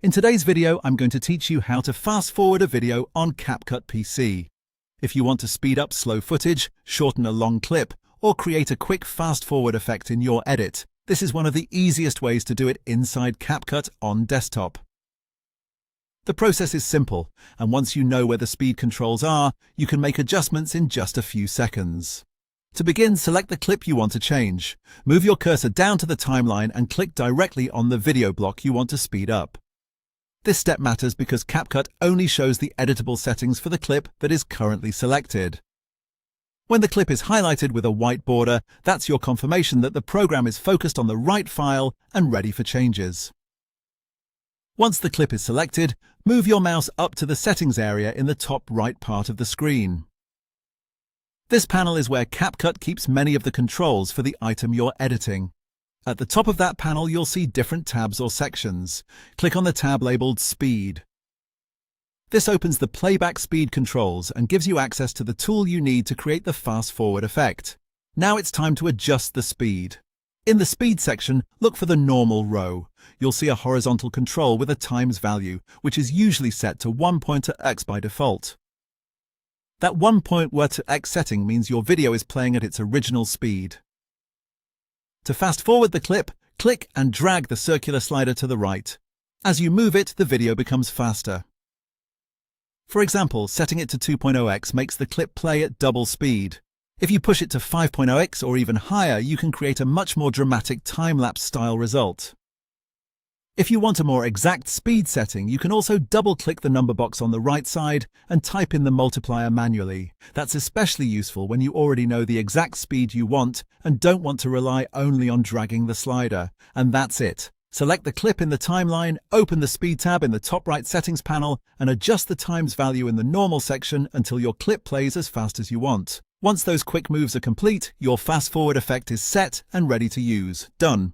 In today's video, I'm going to teach you how to fast forward a video on CapCut PC. If you want to speed up slow footage, shorten a long clip, or create a quick fast forward effect in your edit, this is one of the easiest ways to do it inside CapCut on desktop. The process is simple, and once you know where the speed controls are, you can make adjustments in just a few seconds. To begin, select the clip you want to change. Move your cursor down to the timeline and click directly on the video block you want to speed up. This step matters because CapCut only shows the editable settings for the clip that is currently selected. When the clip is highlighted with a white border, that's your confirmation that the program is focused on the right file and ready for changes. Once the clip is selected, move your mouse up to the settings area in the top right part of the screen. This panel is where CapCut keeps many of the controls for the item you're editing. At the top of that panel, you'll see different tabs or sections. Click on the tab labeled Speed. This opens the playback speed controls and gives you access to the tool you need to create the fast forward effect. Now it's time to adjust the speed. In the speed section, look for the normal row. You'll see a horizontal control with a times value, which is usually set to 1.x by default. That 1.x setting means your video is playing at its original speed. To fast forward the clip, click and drag the circular slider to the right. As you move it, the video becomes faster. For example, setting it to 2.0x makes the clip play at double speed. If you push it to 5.0x or even higher, you can create a much more dramatic time-lapse style result. If you want a more exact speed setting, you can also double-click the number box on the right side and type in the multiplier manually. That's especially useful when you already know the exact speed you want and don't want to rely only on dragging the slider. And that's it. Select the clip in the timeline, open the Speed tab in the top right settings panel, and adjust the times value in the normal section until your clip plays as fast as you want. Once those quick moves are complete, your fast forward effect is set and ready to use. Done.